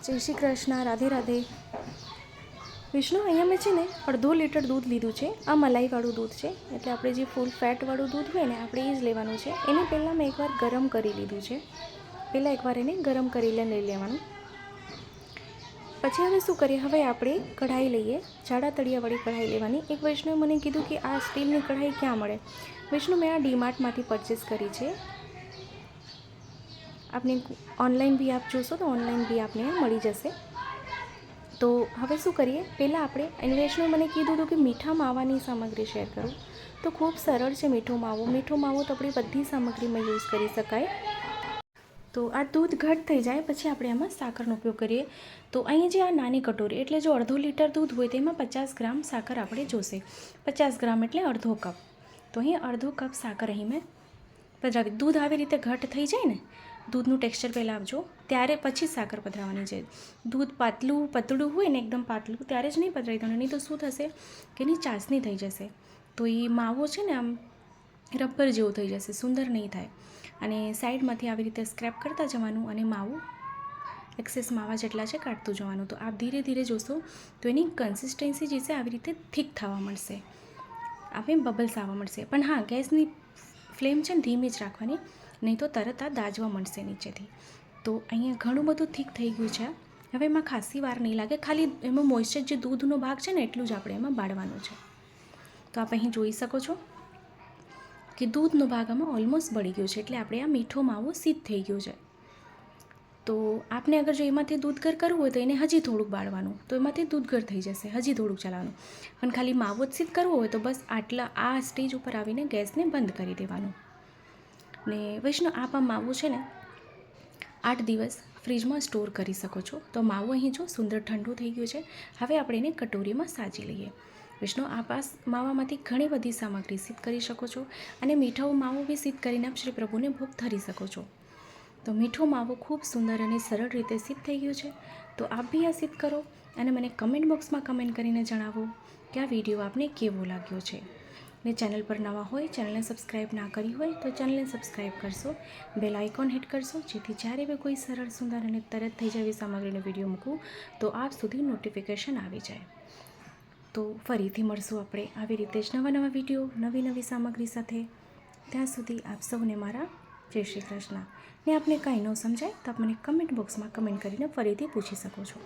જય શ્રી કૃષ્ણ, રાધે રાધે. વિષ્ણુ, અહીંયા મેં છે ને 1/2 લીટર દૂધ લીધું છે. આ મલાઈવાળું દૂધ છે, એટલે આપણે જે ફૂલ ફેટવાળું દૂધ હોય ને આપણે એ જ લેવાનું છે. એને પહેલાં મેં એકવાર ગરમ કરી લીધું છે. પહેલાં એકવાર એને ગરમ કરી લઈ લેવાનું. પછી હવે શું કરીએ, હવે આપણે કઢાઈ લઈએ, જાડા તળિયાવાળી કઢાઈ લેવાની. એક વૈષ્ણવે મને કીધું કે આ સ્ટીલની કઢાઈ ક્યાં મળે. વૈષ્ણુ, મેં આ ડીમાર્ટમાંથી પરચેસ કરી છે. આપને ઓનલાઈન બી આપ જોશો તો ઓનલાઈન બી આપને મળી જશે. તો હવે શું કરીએ, પહેલાં આપણે વૈષ્ણવે મને કીધું હતું કે મીઠા માવાની સામગ્રી શેર કરું. તો ખૂબ સરળ છે મીઠો માવો. મીઠો માવો તો આપણી બધી સામગ્રીમાં યુઝ કરી શકાય. તો આ દૂધ ઘટ થઈ જાય પછી આપણે આમાં સાકરનો ઉપયોગ કરીએ. તો અહીંયા જે આ નાની કટોરી એટલે જો 1/2 લીટર દૂધ હોય તેમાં 50 ગ્રામ સાકર આપણે જોશે. 50 ગ્રામ એટલે અડધો કપ. તો અહીંયા અડધો કપ સાકર અહીં મેં પધરાવી. દૂધ આવી રીતે ઘટ થઈ જાય ને, દૂધનું ટેક્સચર પહેલાં આપજો, ત્યારે પછી સાકર પધરાવવાની છે. દૂધ પતળું હોય ને એકદમ પાતળું ત્યારે જ નહીં પધરાવી દેવાનું, નહીં તો શું થશે કે એની ચાસણી થઈ જશે. તો એ માવો છે ને આમ રબર જેવું થઈ જશે, સુંદર નહીં થાય. અને સાઈડમાંથી આવી રીતે સ્ક્રેપ કરતા જવાનું અને માવું એક્સેસ માવા જેટલા છે કાઢતું જવાનું. તો આપ ધીરે ધીરે જોશો તો એની કન્સિસ્ટન્સી જે છે આવી રીતે થીક થવા મળશે, આપણે બબલ્સ આવવા મળશે. પણ હા, ગેસની ફ્લેમ છે ને ધીમી જ રાખવાની, નહીં તો તરત આ દાજવા મળશે નીચેથી. તો અહીંયા ઘણું બધું થીક થઈ ગયું છે. હવે એમાં ખાસી વાર નહીં લાગે, ખાલી એમાં મોઇશ્ચર જે દૂધનો ભાગ છે ને એટલું જ આપણે એમાં બાળવાનું છે. તો આપ અહીં જોઈ શકો છો કે દૂધનો ભાગ આમાં ઓલમોસ્ટ બળી ગયો છે, એટલે આપણે આ મીઠો માવો સીધ થઈ ગયો છે. તો આપને અગર જો એમાંથી દૂધઘર કરવું હોય તો એને હજી થોડુંક બાળવાનું, તો એમાંથી દૂધઘર થઈ જશે, હજી થોડુંક ચલાવવાનું. પણ ખાલી માવો જ સીધ કરવો હોય તો બસ આટલા આ સ્ટેજ ઉપર આવીને ગેસને બંધ કરી દેવાનું. ને વૈષ્ણવ, આપ આ માવો છે ને 8 દિવસ ફ્રીજમાં સ્ટોર કરી શકો છો. તો માવો અહીં જો સુંદર ઠંડુ થઈ ગયું છે. હવે આપણે એને કટોરીમાં સાજી લઈએ. વિષ્ણુ, આપ આ માવામાંથી ઘણી બધી સામગ્રી સિદ્ધ કરી શકો છો અને મીઠો માવો બી સિદ્ધ કરીને આપ શ્રી પ્રભુને ભોગ ધરી શકો છો. તો મીઠો માવો ખૂબ સુંદર અને સરળ રીતે સિદ્ધ થઈ ગયો છે. તો આપ બી આ સિદ્ધ કરો અને મને કમેન્ટ બોક્સમાં કમેન્ટ કરીને જણાવો કે આ વિડીયો આપને કેવો લાગ્યો છે. ને ચેનલ પર નવા હોય, ચેનલને સબસ્ક્રાઈબ ના કરી હોય તો ચેનલને સબસ્ક્રાઈબ કરશો, બેલ આઇકોન હિટ કરશો, જેથી જ્યારે બી કોઈ સરળ સુંદર અને તરત થઈ જાય એવી સામગ્રીનો વિડીયો મૂકું તો આપ સુધી નોટિફિકેશન આવી જાય. તો ફરીથી મળશું આપણે આવી રીતે જ નવા વિડીયો નવી સામગ્રી સાથે. ત્યાં સુધી આપ સૌને મારા જય શ્રી કૃષ્ણ. ને આપને કાંઈ ન સમજાય તો આપ મને કમેન્ટ બોક્સમાં કમેન્ટ કરીને ફરીથી પૂછી શકો છો.